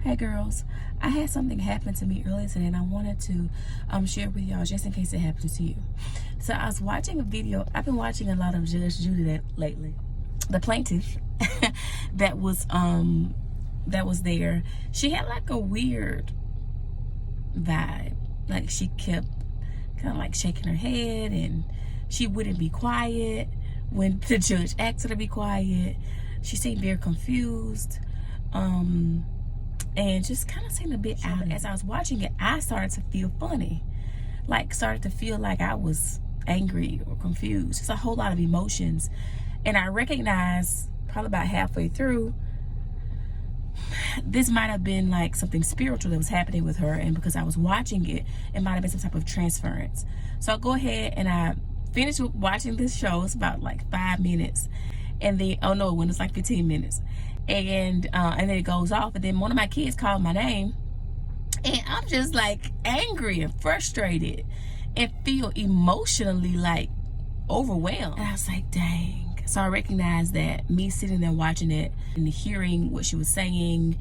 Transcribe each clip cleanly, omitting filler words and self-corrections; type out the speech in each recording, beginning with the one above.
Hey girls, I had something happen to me earlier today and I wanted to share with y'all just in case it happens to you. So I was watching a video. I've been watching a lot of Judge Judy lately. The plaintiff that was there, she had like a weird vibe. Like she kept kind of like shaking her head and she wouldn't be quiet when the judge asked her to be quiet. She seemed very confused. And just kind of seemed a bit out. As I was watching it, I started to feel funny. Like, started to feel like I was angry or confused. Just a whole lot of emotions. And I recognized, probably about halfway through, this might have been like something spiritual that was happening with her. And because I was watching it, it might have been some type of transference. So I'll go ahead and I finished watching this show. It's about like 5 minutes. And then, oh no, when it's like 15 minutes. And then it goes off, and then one of my kids called my name, and I'm just like angry and frustrated and feel emotionally like overwhelmed. And I was like, dang. So I recognized that me sitting there watching it and hearing what she was saying,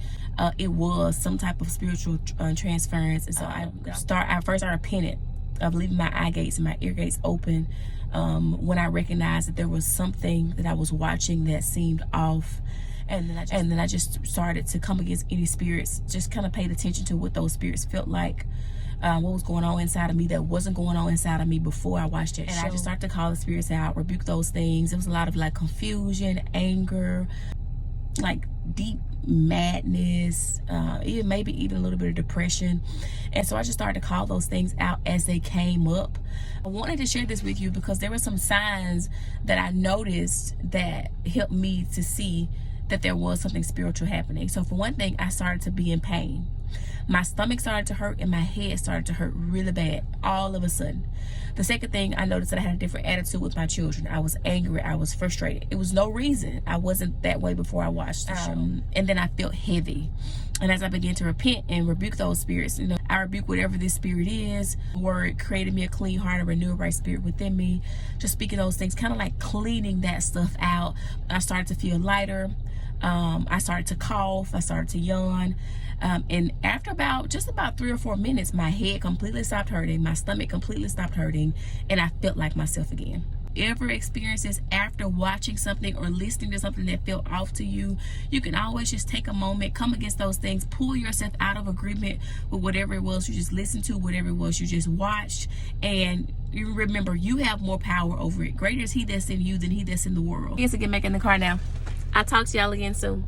it was some type of spiritual transference. And so I first started repenting of leaving my eye gates and my ear gates open when I recognized that there was something that I was watching that seemed off. And then I just started to come against any spirits, just kind of paid attention to what those spirits felt like, what was going on inside of me that wasn't going on inside of me before I watched it. And I just started to call the spirits out, rebuke those things. It was a lot of like confusion, anger, like deep madness, maybe even a little bit of depression. And so I just started to call those things out as they came up. I wanted to share this with you because there were some signs that I noticed that helped me to see that there was something spiritual happening. So for one thing, I started to be in pain. My stomach started to hurt and my head started to hurt really bad all of a sudden. The second thing, I noticed that I had a different attitude with my children. I was angry, I was frustrated. It was no reason. I wasn't that way before I watched the show. And then I felt heavy. And as I began to repent and rebuke those spirits, I rebuke whatever this spirit is. Word created me a clean heart and renew a right spirit within me. Just speaking those things, kind of like cleaning that stuff out. I started to feel lighter. I started to cough. I started to yawn. And after just about 3 or 4 minutes, my head completely stopped hurting. My stomach completely stopped hurting. And I felt like myself again. Ever experiences after watching something or listening to something that felt off to you, you can always just take a moment, come against those things, pull yourself out of agreement with whatever it was you just listened to, whatever it was you just watched, and you remember you have more power over it. Greater is he that's in you than he that's in the world. Yes, again, back in the car now. I'll talk to y'all again soon.